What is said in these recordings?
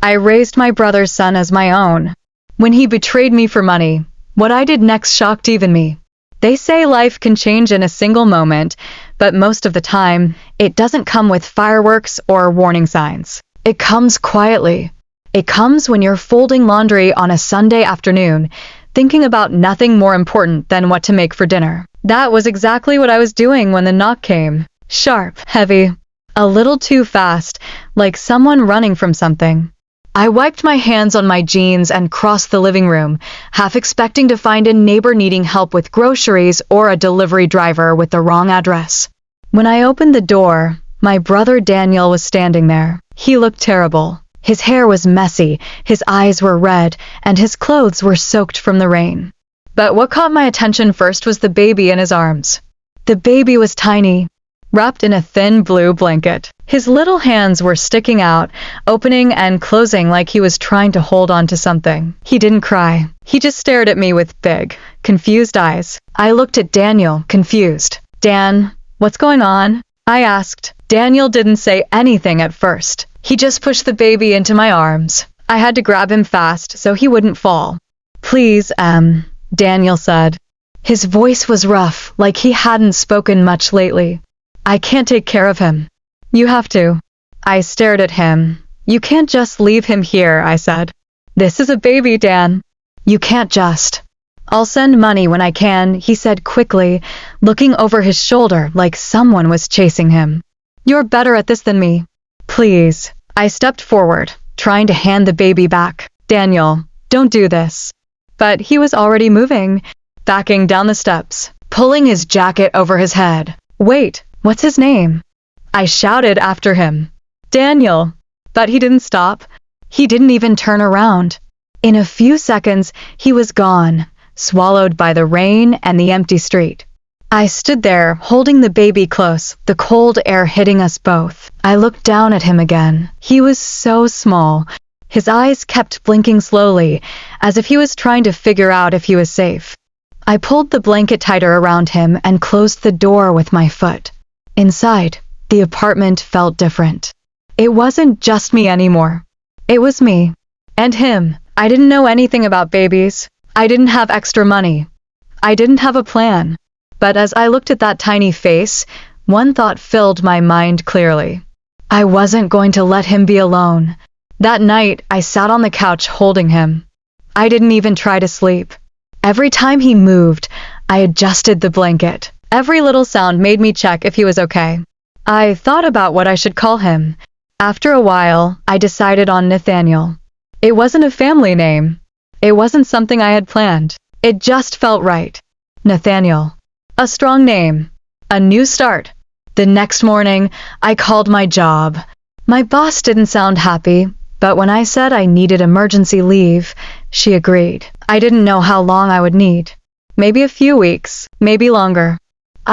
I raised my brother's son as my own. When he betrayed me for money, what I did next shocked even me. They say life can change in a single moment, but most of the time, it doesn't come with fireworks or warning signs. It comes quietly. It comes when you're folding laundry on a Sunday afternoon, thinking about nothing more important than what to make for dinner. That was exactly what I was doing when the knock came. Sharp, heavy, a little too fast, like someone running from something. I wiped my hands on my jeans and crossed the living room, half expecting to find a neighbor needing help with groceries or a delivery driver with the wrong address. When I opened the door, my brother Daniel was standing there. He looked terrible. His hair was messy, his eyes were red, and his clothes were soaked from the rain. But what caught my attention first was the baby in his arms. The baby was tiny, wrapped in a thin blue blanket. His little hands were sticking out, opening and closing like he was trying to hold on to something. He didn't cry. He just stared at me with big, confused eyes. I looked at Daniel, confused. "Dan, what's going on?" I asked. Daniel didn't say anything at first. He just pushed the baby into my arms. I had to grab him fast so he wouldn't fall. "Please, Daniel said. His voice was rough, like he hadn't spoken much lately. "I can't take care of him. You have to." I stared at him. "You can't just leave him here," I said. "This is a baby, Dan. You can't just." "I'll send money when I can," he said quickly, looking over his shoulder like someone was chasing him. "You're better at this than me. Please." I stepped forward, trying to hand the baby back. "Daniel, don't do this." But he was already moving, backing down the steps, pulling his jacket over his head. "Wait, what's his name?" I shouted after him. "Daniel." But he didn't stop. He didn't even turn around. In a few seconds, he was gone, swallowed by the rain and the empty street. I stood there, holding the baby close, the cold air hitting us both. I looked down at him again. He was so small. His eyes kept blinking slowly, as if he was trying to figure out if he was safe. I pulled the blanket tighter around him and closed the door with my foot. Inside, the apartment felt different. It wasn't just me anymore. It was me. And him. I didn't know anything about babies. I didn't have extra money. I didn't have a plan. But as I looked at that tiny face, one thought filled my mind clearly. I wasn't going to let him be alone. That night, I sat on the couch holding him. I didn't even try to sleep. Every time he moved, I adjusted the blanket. Every little sound made me check if he was okay. I thought about what I should call him. After a while, I decided on Nathaniel. It wasn't a family name. It wasn't something I had planned. It just felt right. Nathaniel. A strong name. A new start. The next morning, I called my job. My boss didn't sound happy, but when I said I needed emergency leave, she agreed. I didn't know how long I would need. Maybe a few weeks, maybe longer.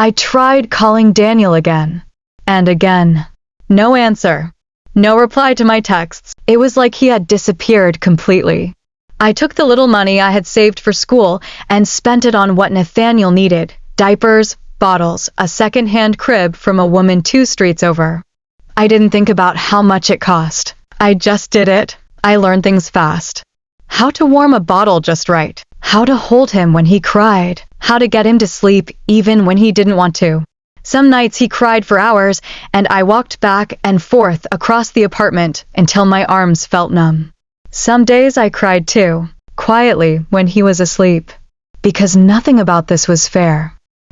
I tried calling Daniel again. And again. No answer. No reply to my texts. It was like he had disappeared completely. I took the little money I had saved for school and spent it on what Nathaniel needed. Diapers, bottles, a second-hand crib from a woman 2 streets over. I didn't think about how much it cost. I just did it. I learned things fast. How to warm a bottle just right. How to hold him when he cried. How to get him to sleep even when he didn't want to. Some nights he cried for hours, and I walked back and forth across the apartment until my arms felt numb. Some days I cried too, quietly when he was asleep. Because nothing about this was fair.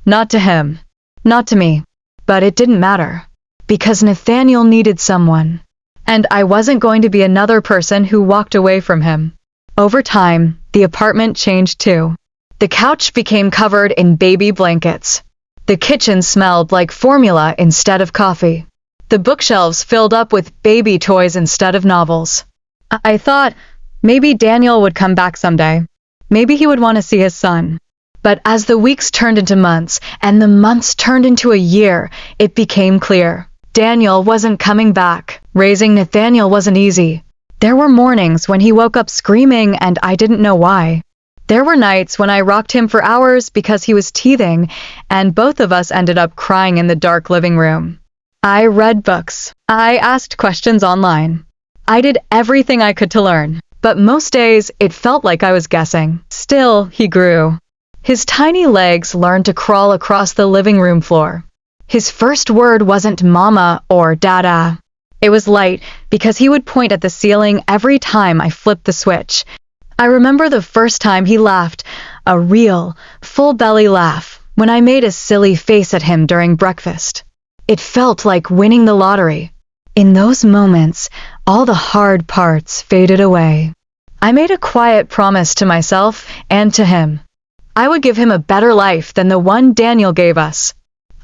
Not to him. Not to me. But it didn't matter. Because Nathaniel needed someone. And I wasn't going to be another person who walked away from him. Over time, the apartment changed too. The couch became covered in baby blankets. The kitchen smelled like formula instead of coffee. The bookshelves filled up with baby toys instead of novels. I thought maybe Daniel would come back someday. Maybe he would want to see his son. But as the weeks turned into months, and the months turned into a year, it became clear. Daniel wasn't coming back. Raising Nathaniel wasn't easy. There were mornings when he woke up screaming and I didn't know why. There were nights when I rocked him for hours because he was teething, and both of us ended up crying in the dark living room. I read books. I asked questions online. I did everything I could to learn, but most days it felt like I was guessing. Still, he grew. His tiny legs learned to crawl across the living room floor. His first word wasn't mama or dada. It was light because he would point at the ceiling every time I flipped the switch. I remember the first time he laughed, a real, full-belly laugh, when I made a silly face at him during breakfast. It felt like winning the lottery. In those moments, all the hard parts faded away. I made a quiet promise to myself and to him. I would give him a better life than the one Daniel gave us.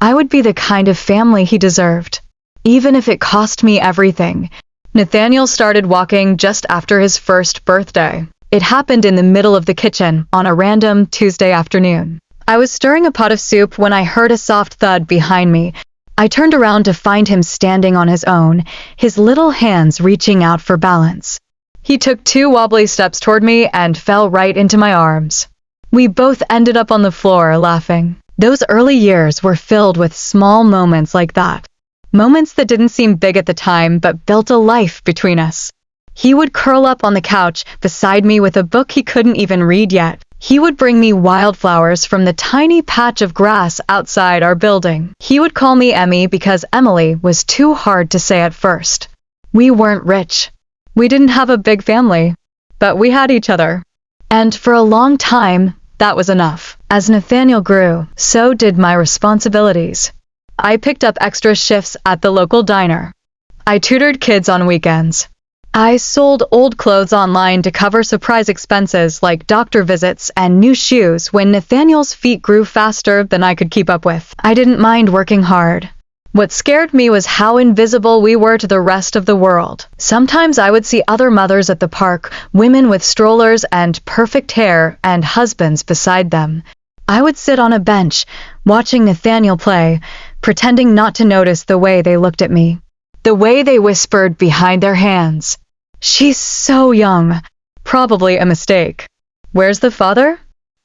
I would be the kind of family he deserved, even if it cost me everything. Nathaniel started walking just after his first birthday. It happened in the middle of the kitchen on a random Tuesday afternoon. I was stirring a pot of soup when I heard a soft thud behind me. I turned around to find him standing on his own, his little hands reaching out for balance. He took 2 wobbly steps toward me and fell right into my arms. We both ended up on the floor laughing. Those early years were filled with small moments like that. Moments that didn't seem big at the time but built a life between us. He would curl up on the couch beside me with a book he couldn't even read yet. He would bring me wildflowers from the tiny patch of grass outside our building. He would call me Emmy because Emily was too hard to say at first. We weren't rich. We didn't have a big family, but we had each other. And for a long time, that was enough. As Nathaniel grew, so did my responsibilities. I picked up extra shifts at the local diner. I tutored kids on weekends. I sold old clothes online to cover surprise expenses like doctor visits and new shoes when Nathaniel's feet grew faster than I could keep up with. I didn't mind working hard. What scared me was how invisible we were to the rest of the world. Sometimes I would see other mothers at the park, women with strollers and perfect hair, and husbands beside them. I would sit on a bench, watching Nathaniel play, pretending not to notice the way they looked at me. The way they whispered behind their hands. She's so young. Probably a mistake. Where's the father?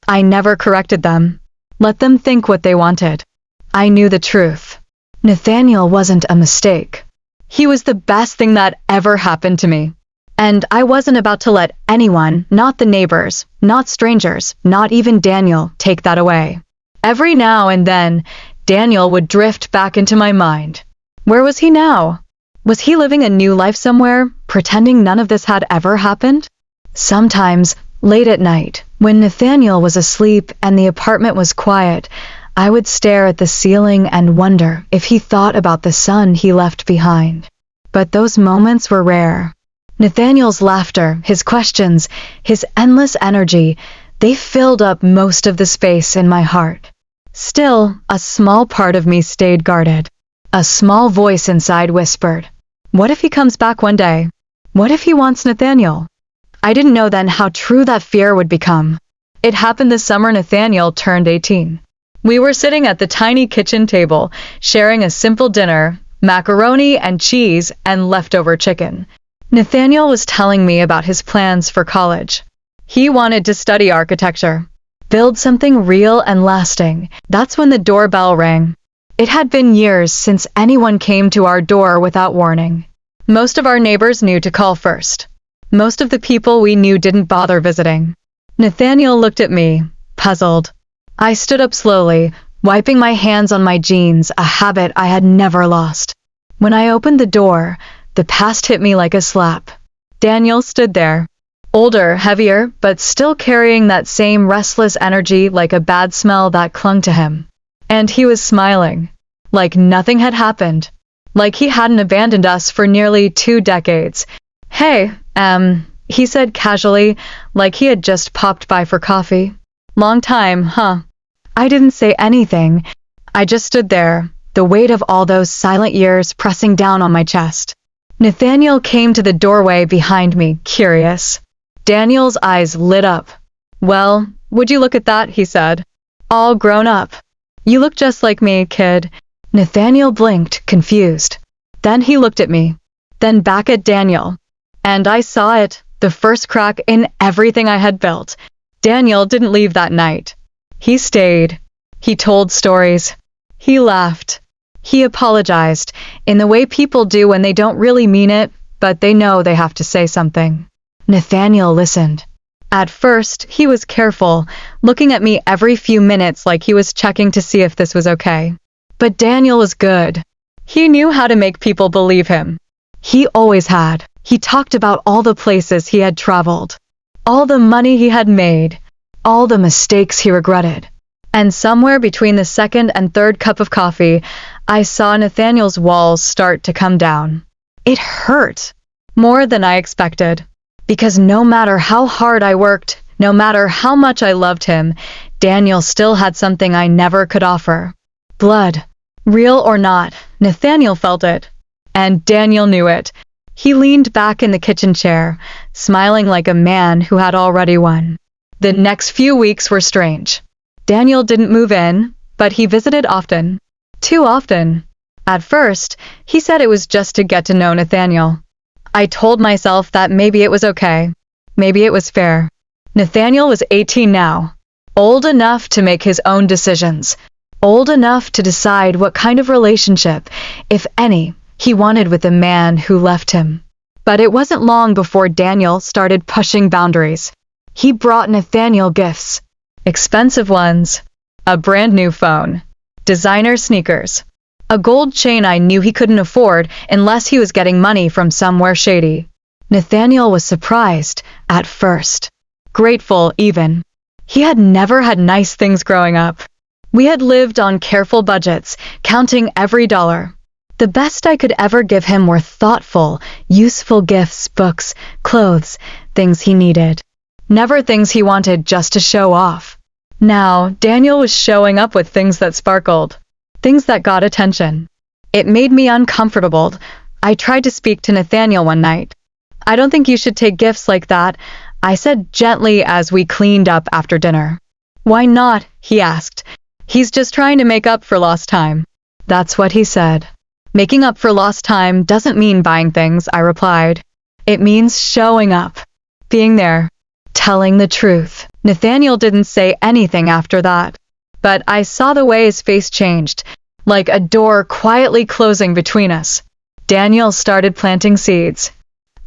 I never corrected them. Let them think what they wanted. I knew the truth. Nathaniel wasn't a mistake. He was the best thing that ever happened to me. And I wasn't about to let anyone, not the neighbors, not strangers, not even Daniel, take that away. Every now and then, Daniel would drift back into my mind. Where was he now? Was he living a new life somewhere, pretending none of this had ever happened? Sometimes, late at night, when Nathaniel was asleep and the apartment was quiet, I would stare at the ceiling and wonder if he thought about the son he left behind. But those moments were rare. Nathaniel's laughter, his questions, his endless energy, they filled up most of the space in my heart. Still, a small part of me stayed guarded. A small voice inside whispered, "What if he comes back one day? What if he wants Nathaniel?" I didn't know then how true that fear would become. It happened the summer Nathaniel turned 18. We were sitting at the tiny kitchen table, sharing a simple dinner, macaroni and cheese and leftover chicken. Nathaniel was telling me about his plans for college. He wanted to study architecture, build something real and lasting. That's when the doorbell rang. It had been years since anyone came to our door without warning. Most of our neighbors knew to call first. Most of the people we knew didn't bother visiting. Nathaniel looked at me, puzzled. I stood up slowly, wiping my hands on my jeans, a habit I had never lost. When I opened the door, the past hit me like a slap. Daniel stood there, older, heavier, but still carrying that same restless energy like a bad smell that clung to him. And he was smiling, like nothing had happened, like he hadn't abandoned us for nearly 2 decades. "Hey, he said casually, like he had just popped by for coffee. "Long time, huh?" I didn't say anything. I just stood there, the weight of all those silent years pressing down on my chest. Nathaniel came to the doorway behind me, curious. Daniel's eyes lit up. "Well, would you look at that?" he said. "All grown up. You look just like me, kid." Nathaniel blinked, confused. Then he looked at me, then back at Daniel. And I saw it, the first crack in everything I had built. Daniel didn't leave that night. He stayed. He told stories. He laughed. He apologized, in the way people do when they don't really mean it, but they know they have to say something. Nathaniel listened. At first, he was careful, looking at me every few minutes like he was checking to see if this was okay. But Daniel was good. He knew how to make people believe him. He always had. He talked about all the places he had traveled, all the money he had made, all the mistakes he regretted. And somewhere between the second and third cup of coffee, I saw Nathaniel's walls start to come down. It hurt, more than I expected. Because no matter how hard I worked, no matter how much I loved him, Daniel still had something I never could offer. Blood. Real or not, Nathaniel felt it. And Daniel knew it. He leaned back in the kitchen chair, smiling like a man who had already won. The next few weeks were strange. Daniel didn't move in, but he visited often. Too often. At first, he said it was just to get to know Nathaniel. I told myself that maybe it was okay. Maybe it was fair. Nathaniel was 18 now, old enough to make his own decisions, old enough to decide what kind of relationship, if any, he wanted with a man who left him. But it wasn't long before Daniel started pushing boundaries. He brought Nathaniel gifts. Expensive ones. A brand new phone. Designer sneakers. A gold chain I knew he couldn't afford unless he was getting money from somewhere shady. Nathaniel was surprised, at first. Grateful, even. He had never had nice things growing up. We had lived on careful budgets, counting every dollar. The best I could ever give him were thoughtful, useful gifts, books, clothes, things he needed. Never things he wanted just to show off. Now, Daniel was showing up with things that sparkled. Things that got attention. It made me uncomfortable. I tried to speak to Nathaniel one night. I don't think you should take gifts like that, I said gently as we cleaned up after dinner. Why not? He asked. He's just trying to make up for lost time. That's what he said. Making up for lost time doesn't mean buying things, I replied. It means showing up. Being there. Telling the truth. Nathaniel didn't say anything after that. But I saw the way his face changed, like a door quietly closing between us. Daniel started planting seeds.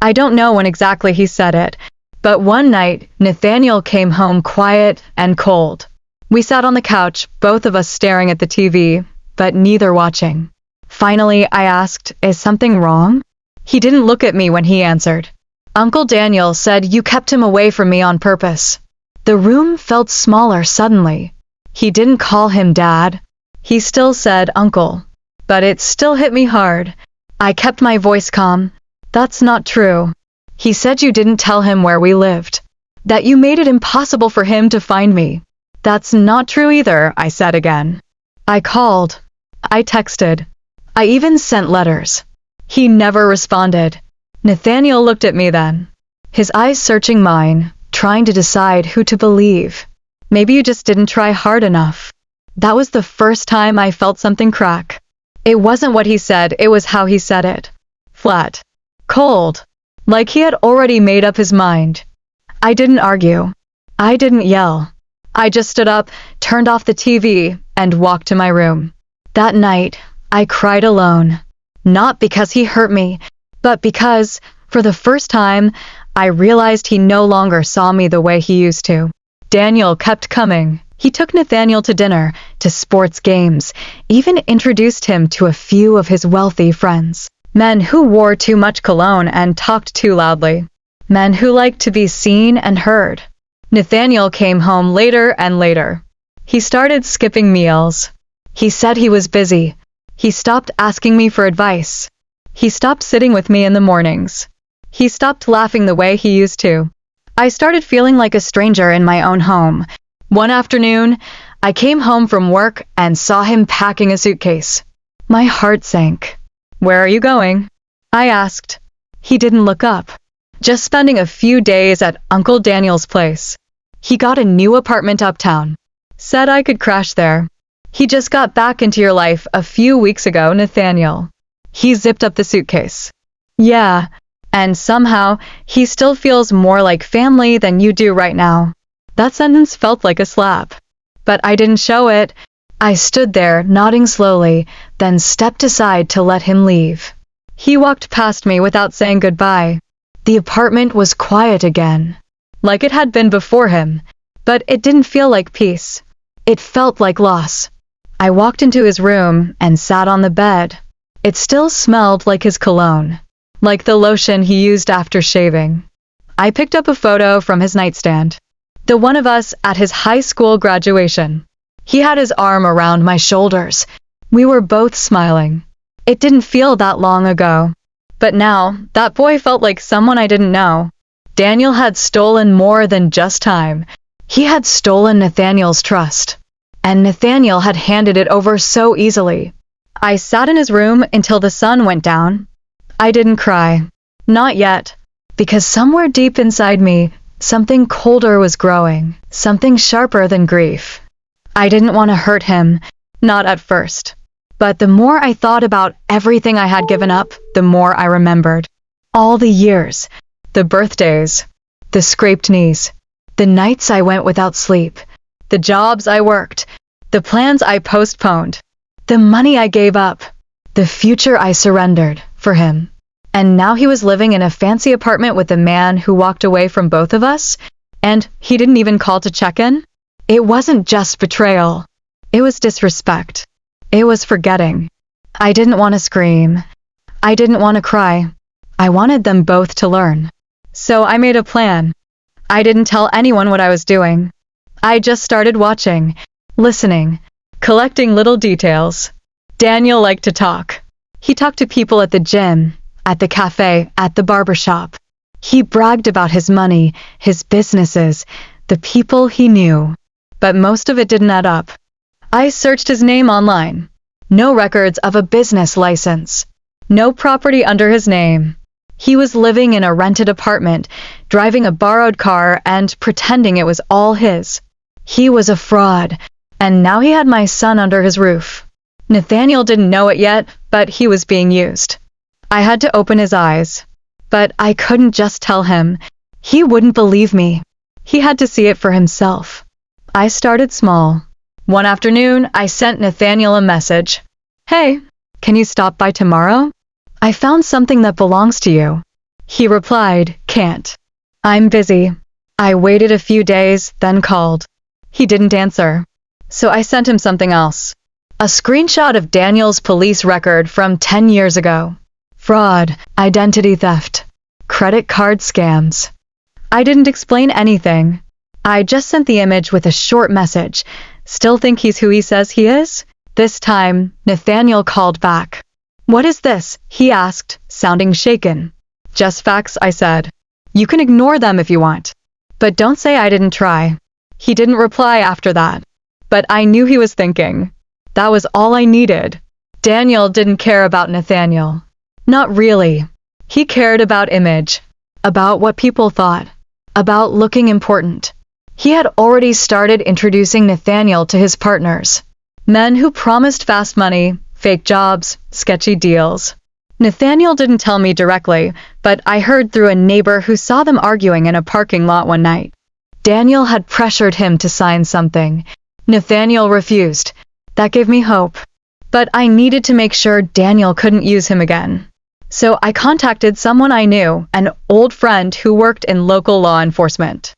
I don't know when exactly he said it, but one night, Nathaniel came home quiet and cold. We sat on the couch, both of us staring at the TV, but neither watching. Finally, I asked, "Is something wrong?" He didn't look at me when he answered. Uncle Daniel said you kept him away from me on purpose. The room felt smaller suddenly. He didn't call him Dad. He still said Uncle. But it still hit me hard. I kept my voice calm. That's not true. He said you didn't tell him where we lived. That you made it impossible for him to find me. That's not true either, I said again. I called. I texted. I even sent letters. He never responded. Nathaniel looked at me then, his eyes searching mine, trying to decide who to believe. Maybe you just didn't try hard enough. That was the first time I felt something crack. It wasn't what he said, it was how he said it. Flat. Cold. Like he had already made up his mind. I didn't argue. I didn't yell. I just stood up, turned off the TV, and walked to my room. That night, I cried alone. Not because he hurt me, but because, for the first time, I realized he no longer saw me the way he used to. Daniel kept coming. He took Nathaniel to dinner, to sports games, even introduced him to a few of his wealthy friends. Men who wore too much cologne and talked too loudly. Men who liked to be seen and heard. Nathaniel came home later and later. He started skipping meals. He said he was busy. He stopped asking me for advice. He stopped sitting with me in the mornings. He stopped laughing the way he used to. I started feeling like a stranger in my own home. One afternoon, I came home from work and saw him packing a suitcase. My heart sank. "Where are you going?" I asked. He didn't look up. Just spending a few days at Uncle Daniel's place. He got a new apartment uptown. Said I could crash there. He just got back into your life a few weeks ago, Nathaniel. He zipped up the suitcase. Yeah. And somehow, he still feels more like family than you do right now. That sentence felt like a slap. But I didn't show it. I stood there, nodding slowly, then stepped aside to let him leave. He walked past me without saying goodbye. The apartment was quiet again, like it had been before him, but it didn't feel like peace. It felt like loss. I walked into his room and sat on the bed. It still smelled like his cologne, like the lotion he used after shaving. I picked up a photo from his nightstand, the one of us at his high school graduation. He had his arm around my shoulders. We were both smiling. It didn't feel that long ago. But now, that boy felt like someone I didn't know. Daniel had stolen more than just time. He had stolen Nathaniel's trust. And Nathaniel had handed it over so easily. I sat in his room until the sun went down. I didn't cry. Not yet. Because somewhere deep inside me, something colder was growing. Something sharper than grief. I didn't want to hurt him. Not at first. But the more I thought about everything I had given up, the more I remembered. All the years. The birthdays. The scraped knees. The nights I went without sleep. The jobs I worked. The plans I postponed. The money I gave up. The future I surrendered for him. And now he was living in a fancy apartment with a man who walked away from both of us, and he didn't even call to check in. It wasn't just betrayal. It was disrespect. It was forgetting. I didn't want to scream. I didn't want to cry. I wanted them both to learn. So I made a plan. I didn't tell anyone what I was doing. I just started watching, listening, collecting little details. Daniel liked to talk. He talked to people at the gym, at the cafe, at the barbershop. He bragged about his money, his businesses, the people he knew. But most of it didn't add up. I searched his name online. No records of a business license. No property under his name. He was living in a rented apartment, driving a borrowed car, and pretending it was all his. He was a fraud, and now he had my son under his roof. Nathaniel didn't know it yet, but he was being used. I had to open his eyes. But I couldn't just tell him. He wouldn't believe me. He had to see it for himself. I started small. One afternoon, I sent Nathaniel a message. Hey, can you stop by tomorrow? I found something that belongs to you. He replied, can't. I'm busy. I waited a few days, then called. He didn't answer. So I sent him something else. A screenshot of Daniel's police record from 10 years ago. Fraud, identity theft, credit card scams. I didn't explain anything. I just sent the image with a short message. Still think he's who he says he is? This time, Nathaniel called back. What is this? He asked, sounding shaken. Just facts, I said. You can ignore them if you want. But don't say I didn't try. He didn't reply after that. But I knew he was thinking. That was all I needed. Daniel didn't care about Nathaniel. Not really. He cared about image. About what people thought. About looking important. He had already started introducing Nathaniel to his partners. Men who promised fast money, fake jobs, sketchy deals. Nathaniel didn't tell me directly, but I heard through a neighbor who saw them arguing in a parking lot one night. Daniel had pressured him to sign something. Nathaniel refused. That gave me hope. But I needed to make sure Daniel couldn't use him again. So I contacted someone I knew, an old friend who worked in local law enforcement.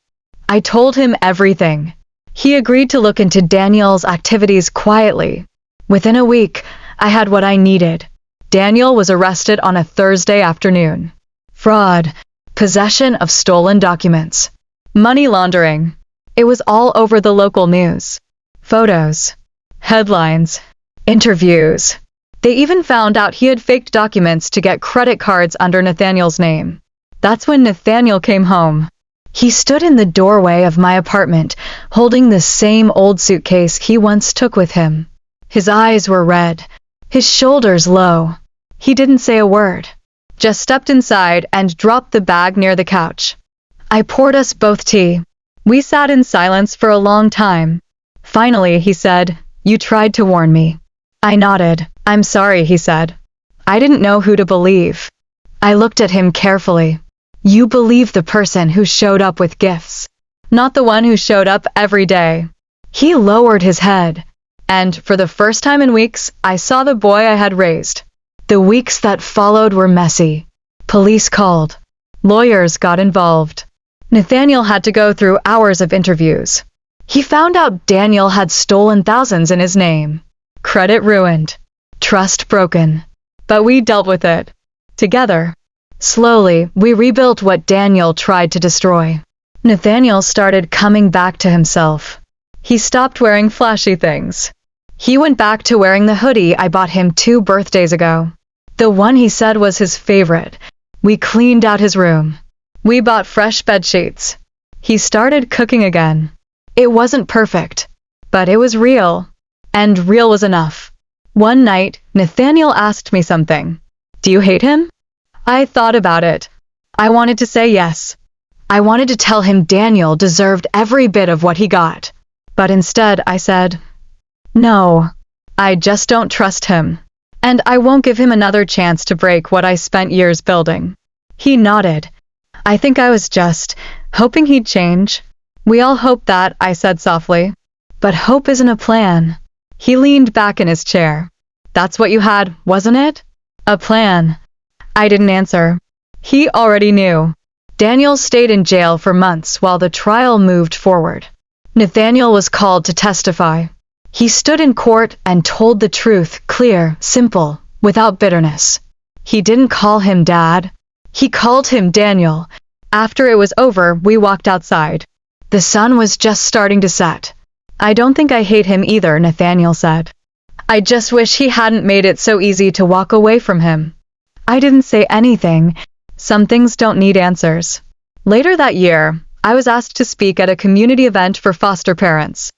I told him everything. He agreed to look into Daniel's activities quietly. Within a week, I had what I needed. Daniel was arrested on a Thursday afternoon. Fraud, possession of stolen documents, money laundering. It was all over the local news. Photos, headlines, interviews. They even found out he had faked documents to get credit cards under Nathaniel's name. That's when Nathaniel came home. He stood in the doorway of my apartment, holding the same old suitcase he once took with him. His eyes were red, his shoulders low. He didn't say a word, just stepped inside and dropped the bag near the couch. I poured us both tea. We sat in silence for a long time. Finally, he said, "You tried to warn me." I nodded. "I'm sorry," he said. I didn't know who to believe. I looked at him carefully. You believe the person who showed up with gifts, not the one who showed up every day. He lowered his head, and for the first time in weeks, I saw the boy I had raised. The weeks that followed were messy. Police called. Lawyers got involved. Nathaniel had to go through hours of interviews. He found out Daniel had stolen thousands in his name. Credit ruined. Trust broken. But we dealt with it. Together. Slowly, we rebuilt what Daniel tried to destroy. Nathaniel started coming back to himself. He stopped wearing flashy things. He went back to wearing the hoodie I bought him 2 birthdays ago. The one he said was his favorite. We cleaned out his room. We bought fresh bedsheets. He started cooking again. It wasn't perfect, but it was real. And real was enough. One night, Nathaniel asked me something. Do you hate him? I thought about it. I wanted to say yes. I wanted to tell him Daniel deserved every bit of what he got. But instead, I said, no, I just don't trust him. And I won't give him another chance to break what I spent years building. He nodded. I think I was just hoping he'd change. We all hope that, I said softly. But hope isn't a plan. He leaned back in his chair. That's what you had, wasn't it? A plan. I didn't answer. He already knew. Daniel stayed in jail for months while the trial moved forward. Nathaniel was called to testify. He stood in court and told the truth, clear, simple, without bitterness. He didn't call him Dad. He called him Daniel. After it was over, we walked outside. The sun was just starting to set. I don't think I hate him either, Nathaniel said. I just wish he hadn't made it so easy to walk away from him. I didn't say anything. Some things don't need answers. Later that year, I was asked to speak at a community event for foster parents.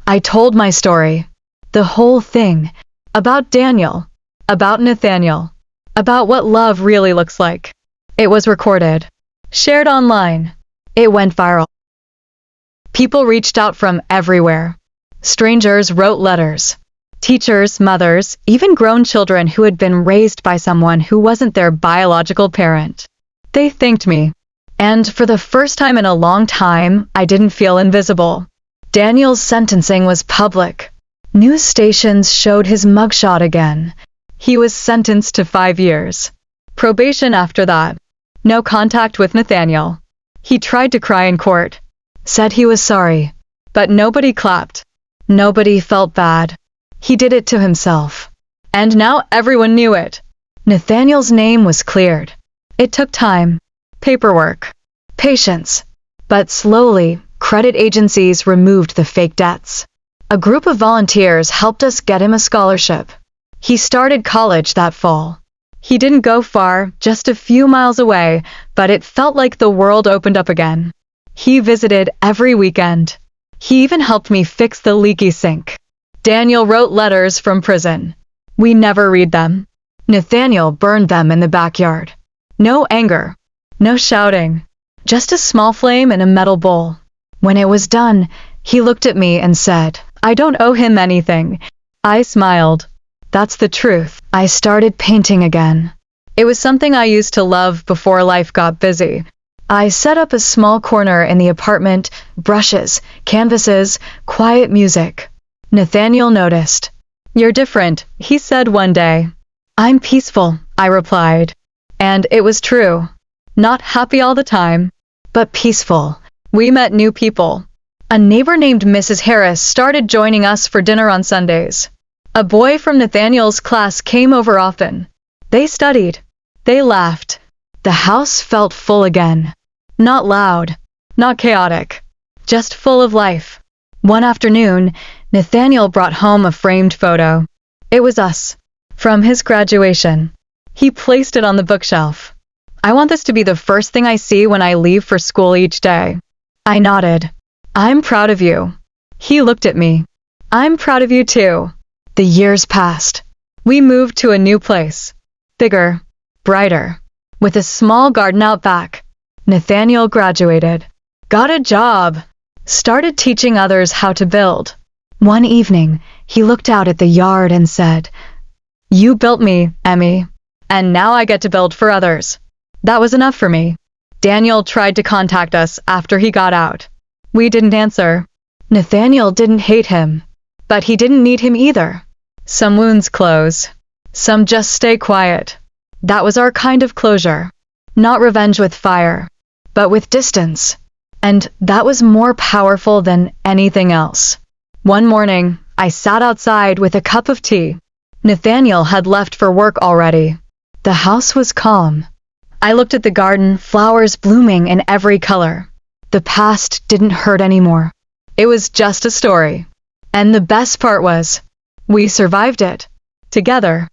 I told my story. The whole thing. About Daniel. About Nathaniel. About what love really looks like. It was recorded. Shared online. It went viral. People reached out from everywhere. Strangers wrote letters. Teachers, mothers, even grown children who had been raised by someone who wasn't their biological parent. They thanked me. And for the first time in a long time, I didn't feel invisible. Daniel's sentencing was public. News stations showed his mugshot again. He was sentenced to 5 years. Probation after that. No contact with Nathaniel. He tried to cry in court. Said he was sorry. But nobody clapped. Nobody felt bad. He did it to himself. And now everyone knew it. Nathaniel's name was cleared. It took time. Paperwork. Patience. But slowly, credit agencies removed the fake debts. A group of volunteers helped us get him a scholarship. He started college that fall. He didn't go far, just a few miles away, but it felt like the world opened up again. He visited every weekend. He even helped me fix the leaky sink. Daniel wrote letters from prison. We never read them. Nathaniel burned them in the backyard. No anger. No shouting. Just a small flame in a metal bowl. When it was done, he looked at me and said, I don't owe him anything. I smiled. That's the truth. I started painting again. It was something I used to love before life got busy. I set up a small corner in the apartment, brushes, canvases, quiet music. Nathaniel noticed. You're different, he said one day. I'm peaceful, I replied. And it was true. Not happy all the time, but peaceful. We met new people. A neighbor named Mrs. Harris started joining us for dinner on Sundays. A boy from Nathaniel's class came over often. They studied. They laughed. The house felt full again. Not loud. Not chaotic. Just full of life. One afternoon, Nathaniel brought home a framed photo. It was us. From his graduation. He placed it on the bookshelf. I want this to be the first thing I see when I leave for school each day. I nodded. I'm proud of you. He looked at me. I'm proud of you too. The years passed. We moved to a new place. Bigger. Brighter. With a small garden out back. Nathaniel graduated. Got a job. Started teaching others how to build. One evening, he looked out at the yard and said, You built me, Emmy. And now I get to build for others. That was enough for me. Daniel tried to contact us after he got out. We didn't answer. Nathaniel didn't hate him. But he didn't need him either. Some wounds close. Some just stay quiet. That was our kind of closure. Not revenge with fire, but with distance. And that was more powerful than anything else. One morning, I sat outside with a cup of tea. Nathaniel had left for work already. The house was calm. I looked at the garden, flowers blooming in every color. The past didn't hurt anymore. It was just a story. And the best part was, we survived it. Together.